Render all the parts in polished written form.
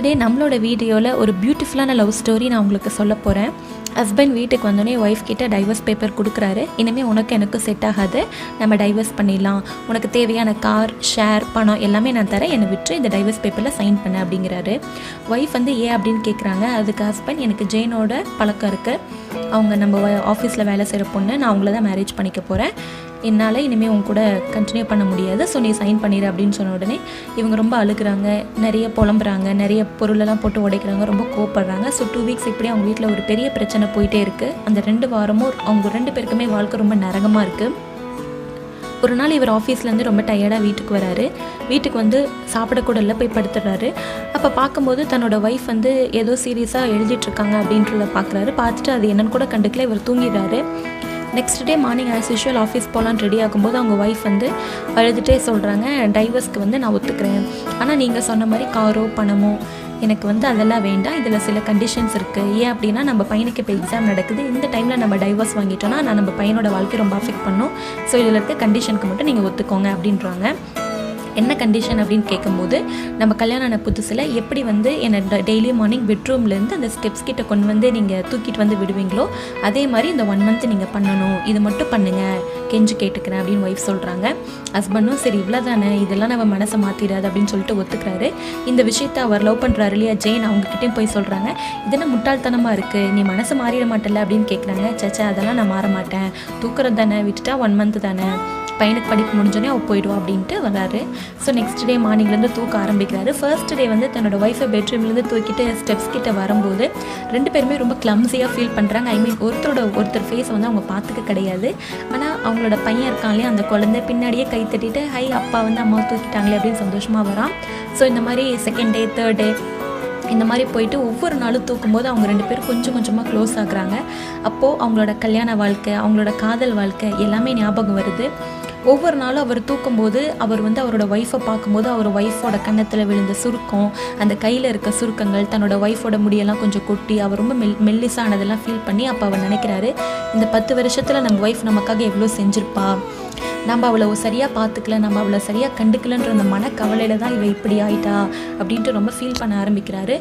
Today நம்மளோட வீடியோவில் ஒரு பியூட்டிஃபுல்லான லவ் ஸ்டோரி நான் உங்களுக்கு சொல்ல போகிறேன். ஹஸ்பண்ட் வீட்டுக்கு வந்தோடனே ஒய்ஃப் கிட்ட டைவர்ஸ் பேப்பர் கொடுக்குறாரு. இனிமேல் உனக்கு எனக்கு செட் ஆகாது, நம்ம டைவர்ஸ் பண்ணிடலாம், உனக்கு தேவையான கார், ஷேர், பணம் எல்லாமே நான் தரேன், என்னை விட்டு இந்த டைவர்ஸ் பேப்பரில் சைன் பண்ண அப்படிங்கிறாரு. ஒய்ஃப் வந்து ஏன் அப்படின்னு கேட்குறாங்க. அதுக்கு ஹஸ்பண்ட், எனக்கு ஜெயினோட பழக்கம் இருக்குது, அவங்க நம்ம ஆஃபீஸில் வேலை செய்கிற பொண்ணு, நான் அவங்கள தான் மேரேஜ் பண்ணிக்க போகிறேன், என்னால் இனிமேல் உங்க கூட கண்டினியூ பண்ண முடியாது, ஸோ நீ சைன் பண்ணிடு அப்படின்னு சொன்ன உடனே இவங்க ரொம்ப அழுகுறாங்க, நிறைய புலம்புறாங்க, நிறைய பொருளெல்லாம் போட்டு உடைக்கிறாங்க, ரொம்ப கோவப்படுறாங்க. ஸோ 2 வீக்ஸ் இப்படி அவங்க வீட்டில் ஒரு பெரிய பிரச்சனை போயிட்டே இருக்குது. அந்த 2 வாரமும் அவங்க 2 பேருக்குமே வாழ்க்கை ரொம்ப நரகமாக இருக்குது. ஒரு நாள் இவர் ஆஃபீஸ்லேருந்து ரொம்ப டயர்டாக வீட்டுக்கு வராரு. வீட்டுக்கு வந்து சாப்பிடக்கூட இல்லை, போய் படுத்துடுறாரு. அப்போ பார்க்கும்போது தன்னோட ஒய்ஃப் வந்து ஏதோ சீரியஸாக எழுதிட்டுருக்காங்க அப்படின்றத பார்க்குறாரு. பார்த்துட்டு அது என்னன்னு கூட கண்டுக்கல, இவர் தூங்கிடுறாரு. Next day morning as usual office போகலான்னு ரெடி ஆகும்போது அவங்க ஒய்ஃப் வந்து அழுதுகிட்டே சொல்கிறாங்க, டைவர்ஸ்க்கு வந்து நான் ஒத்துக்கிறேன், ஆனால் நீங்கள் சொன்ன மாதிரி காரோ பணமோ எனக்கு வந்து அதெல்லாம் வேண்டாம், இதில் சில கண்டிஷன்ஸ் இருக்குது. ஏன் அப்படின்னா நம்ம பையனுக்கு இப்போ எக்ஸாம் நடக்குது, இந்த டைமில் நம்ம டைவர்ஸ் வாங்கிட்டோன்னா நான் நம்ம பையனோட வாழ்க்கை ரொம்ப அஃபெக்ட் பண்ணும், ஸோ இதில் இருக்க கண்டிஷனுக்கு மட்டும் நீங்கள் ஒத்துக்கோங்க அப்படின்றாங்க. என்ன கண்டிஷன் அப்படின்னு கேட்கும்போது, நம்ம கல்யாணம் ஆன புதுசில் எப்படி வந்து என்னை டெய்லி மார்னிங் பெட்ரூம்லேருந்து அந்த ஸ்டெப்ஸ் கிட்ட கொண்டு வந்து நீங்கள் தூக்கிட்டு வந்து விடுவீங்களோ அதே மாதிரி இந்த 1 மந்த் நீங்கள் பண்ணணும், இது மட்டும் பண்ணுங்கள், கெஞ்சு கேட்டுக்கிறேன் அப்படின்னு ஒய்ஃப் சொல்கிறாங்க. ஹஸ்பண்டும் சரி இவ்வளோ தானே, இதெல்லாம் நம்ம மனசை மாற்றிடாது அப்படின்னு சொல்லிட்டு ஒத்துக்கிறாரு. இந்த விஷயத்தை அவர் லவ் பண்ணுறாரு இல்லையா ஜெயின், அவங்ககிட்டையும் போய் சொல்கிறாங்க, இதெல்லாம் முட்டாள்தனமாக இருக்குது, நீ மனசை மாறிட மாட்டல அப்படின்னு கேட்குறாங்க. சச்சா அதெல்லாம் நான் மாற மாட்டேன், தூக்குறது தானே, விட்டுட்டா 1 மந்த் தானே, பையனுக்கு படிப்பு முடிஞ்சோடனே அவள் போயிடுவா அப்படின்ட்டு வராரு. ஸோ நெக்ஸ்ட் டே மார்னிங்லேருந்து தூக்க ஆரம்பிக்கிறாரு. ஃபர்ஸ்ட் டே வந்து தன்னோட ஒய்ஃபை பெட்ரூம்லேருந்து தூக்கிட்டு ஸ்டெப்ஸ் கிட்ட வரும்போது 2 பேருமே ரொம்ப கிளம்ஸியாக ஃபீல் பண்ணுறாங்க. ஐ மீன் ஒருத்தர் ஃபேஸை வந்து அவங்க பார்த்துக்க கிடையாது. ஆனால் அவங்களோட பையன் இருக்காங்களே அந்த குழந்தை பின்னாடியே கை தட்டிட்டு ஹை அப்பா வந்து அம்மாவை தூக்கிட்டாங்களே அப்படின்னு சந்தோஷமாக வரான். ஸோ இந்த மாதிரி செகண்ட் டே, தேர்ட் டே இந்த மாதிரி போயிட்டு ஒவ்வொரு நாளும் தூக்கும்போது அவங்க 2 பேரும் கொஞ்சம் கொஞ்சமாக க்ளோஸ் ஆகுறாங்க. அப்போது அவங்களோட கல்யாண வாழ்க்கை, அவங்களோட காதல் வாழ்க்கை எல்லாமே ஞாபகம் வருது. ஒவ்வொரு நாளும் அவர் தூக்கும்போது அவர் வந்து அவரோட ஒய்ஃபை பார்க்கும்போது அவர் ஒய்ஃபோட கன்னத்தில் விழுந்த சுருக்கம், அந்த கையில் இருக்க சுருக்கங்கள், தன்னோட ஒய்ஃபோட முடியெல்லாம் கொஞ்சம் கொட்டி அவர் ரொம்ப மெல்லிசானதெல்லாம் ஃபீல் பண்ணி அப்போ அவர் நினைக்கிறாரு, இந்த 10 வருஷத்தில் நம்ம ஒய்ஃப் நமக்காக எவ்வளோ செஞ்சுருப்பா, நம்ம அவளை சரியாக பார்த்துக்கல, நம்ம அவளை சரியாக கண்டுக்கலன்ற அந்த மனக்கவலையில் தான் இவள் இப்படி ஆயிட்டா அப்படின்ட்டு ரொம்ப ஃபீல் பண்ண ஆரம்பிக்கிறாரு.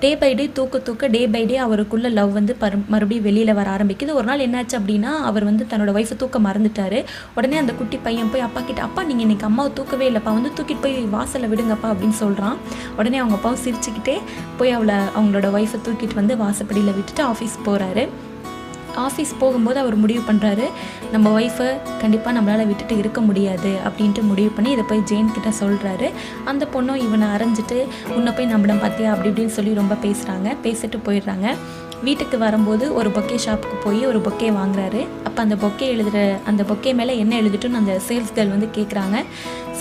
டே பை டே தூக்க டே பை டே அவருக்குள்ள லவ் வந்து மறுபடியும் வெளியில் வர ஆரம்பிக்குது. ஒரு நாள் என்னாச்சு அப்படின்னா, அவர் வந்து தன்னோட ஒய்ஃபை தூக்க மறந்துட்டாரு. உடனே அந்த குட்டி பையன் போய் அப்பா கிட்ட, அப்பா நீங்கள் இன்றைக்கி அம்மாவை தூக்கவே இல்லைப்பா, வந்து தூக்கிட்டு போய் வாசலில் விடுங்கப்பா அப்படின்னு சொல்கிறான். உடனே அவங்க அப்பாவும் சிரிச்சுக்கிட்டே போய் அவங்களோட ஒய்ஃபை தூக்கிட்டு வந்து வாசப்படியில் விட்டுட்டு ஆஃபீஸ் போகிறாரு. ஆஃபீஸ் போகும்போது அவர் முடிவு பண்ணுறாரு, நம்ம ஒய்ஃபை கண்டிப்பாக நம்மளால் விட்டுட்டு இருக்க முடியாது அப்படின்ட்டு முடிவு பண்ணி இதை போய் ஜெயின் கிட்ட சொல்கிறாரு. அந்த பொண்ணும் இவனை அரைஞ்சிட்டு உன்னை போய் நம்மிடம் பார்த்தியா அப்படி இப்படின்னு சொல்லி ரொம்ப பேசிட்டு போயிடுறாங்க. வீட்டுக்கு வரும்போது ஒரு பொக்கே ஷாப்புக்கு போய் ஒரு பொக்கே வாங்குறாரு. அப்போ அந்த பொக்கே மேலே என்ன எழுதிட்டுன்னு அந்த சேல்ஸ் கேர்ள் வந்து கேட்குறாங்க.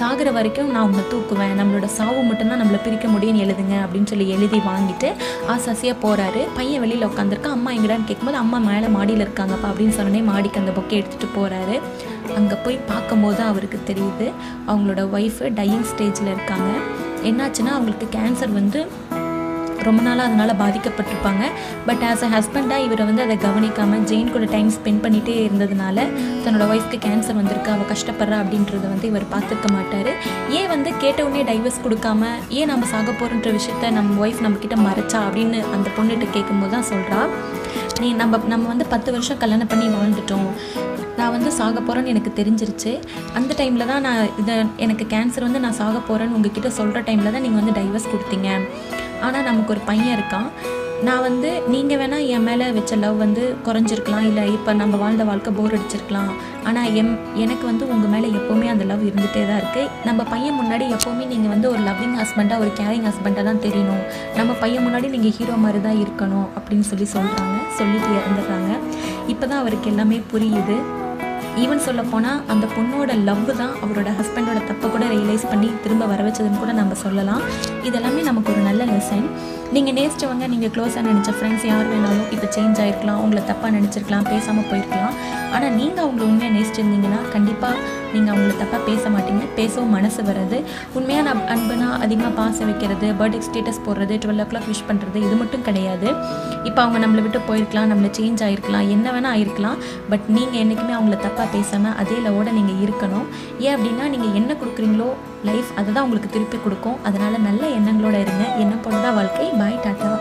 சாகிற வரைக்கும் நான் உன்னை தூக்குவேன், நம்மளோட சாவு மட்டும்தான் நம்மளை பிரிக்க முடியும்னு எழுதுங்க அப்படின்னு சொல்லி எழுதி வாங்கிட்டு ஆசாசியாக போகிறாரு. பையன் வெளியில் உட்காந்துருக்கா. அம்மா எங்கடான்னு கேட்கும்போது அம்மா மேலே மாடியில் இருக்காங்கப்பா அப்படின்னு சொன்னே மாடிக்கு அந்த பொக்கே எடுத்துகிட்டு போகிறாரு. அங்கே போய் பார்க்கும்போது அவருக்கு தெரியுது அவங்களோட ஒய்ஃபு டையிங் ஸ்டேஜில் இருக்காங்க. என்னாச்சுன்னா அவங்களுக்கு கேன்சர் வந்து ரொம்ப நாளாக அதனால் பாதிக்கப்பட்டிருப்பாங்க. பட் ஆஸ் அ ஹஸ்பண்டாக இவரை வந்து அதை கவனிக்காமல் ஜெயின் கூட டைம் ஸ்பெண்ட் பண்ணிகிட்டே இருந்ததுனால தன்னோட ஒய்ஃப்க்கு கேன்சர் வந்திருக்கு, அவள் கஷ்டப்படுறா அப்படின்றத வந்து இவர் பார்த்துருக்க மாட்டார். ஏன் வந்து கேட்டவுடனே டைவர்ஸ் கொடுக்காம ஏன் நம்ம சாக போகிறோன்ற விஷயத்த நம்ம ஒய்ஃப் நம்மக்கிட்ட மறைச்சா அப்படின்னு அந்த பொண்ணுகிட்ட கேட்கும்போது தான் சொல்கிறா, நம்ம வந்து 10 வருஷம் கல்யாணம் பண்ணி வாழ்ந்துட்டோம், நான் வந்து சாக போகிறேன்னு எனக்கு தெரிஞ்சிருச்சு, அந்த டைமில் தான் எனக்கு கேன்சர் வந்து நான் சாக போகிறேன்னு உங்ககிட்ட சொல்கிற டைமில் தான் நீங்கள் வந்து டைவர்ஸ் கொடுத்தீங்க, ஆனால் நமக்கு ஒரு பையன் இருக்கான், நான் வந்து நீங்கள் வேணால் என் மேலே வச்ச லவ் வந்து குறைஞ்சிருக்கலாம், இல்லை இப்போ நம்ம வாழ்ந்த வாழ்க்கை போர் அடிச்சிருக்கலாம், ஆனால் எனக்கு வந்து உங்கள் மேலே எப்போவுமே அந்த லவ் இருந்துகிட்டே தான் இருக்குது, நம்ம பையன் முன்னாடி எப்போவுமே நீங்கள் வந்து ஒரு லவ்விங் ஹஸ்பண்டாக ஒரு கேரிங் ஹஸ்பண்டாக தான் தெரியணும், நம்ம பையன் முன்னாடி நீங்கள் ஹீரோ மாதிரி தான் இருக்கணும் அப்படின்னு சொல்லிட்டு இறந்துடுறாங்க. இப்போ தான் அவருக்கு எல்லாமே புரியுது. ஈவன் சொல்ல போனால் அந்த பொண்ணோட லவ் தான் அவரோட ஹஸ்பண்டோட தப்பை கூட ரியலைஸ் பண்ணி திரும்ப வர வச்சதுன்னு கூட நம்ம சொல்லலாம். இதெல்லாமே நமக்கு ஒரு நல்ல லெசன். நீங்கள் நேசிச்சவங்க, நீங்கள் க்ளோஸாக நினச்ச ஃப்ரெண்ட்ஸ் யார் வேணாலும் இப்போ சேஞ்ச் ஆகிருக்கலாம், உங்களை தப்பாக நினச்சிருக்கலாம், பேசாமல் போயிருக்கலாம். ஆனால் நீங்கள் அவங்கள உண்மையாக நேசிச்சிருந்தீங்கன்னா கண்டிப்பாக நீங்கள் அவங்கள தப்பாக பேச மாட்டீங்க, பேசவும் மனசு வராது. உண்மையான அன்புனா அதிகமாக பாசம் வைக்கிறது, பர்த்டே ஸ்டேட்டஸ் போடுறது, 12 o'clock விஷ் பண்ணுறது, இது மட்டும் கிடையாது. இப்போ அவங்க நம்மளை விட்டு போயிருக்கலாம், நம்மளை சேஞ்ச் ஆகிருக்கலாம், என்ன வேணால் ஆகிருக்கலாம். பட் நீங்கள் என்றைக்குமே அவங்கள தப்பாக பேசாமல் அதே லவோட நீங்கள் இருக்கணும். ஏன் அப்படின்னா நீங்கள் என்ன கொடுக்குறீங்களோ லைஃப் அதை தான் உங்களுக்கு திருப்பி கொடுக்கும். அதனால் நல்ல எண்ணங்களோடு இருங்க. எண்ணம் போல தான் வாழ்க்கை. பாய், டாட்டா.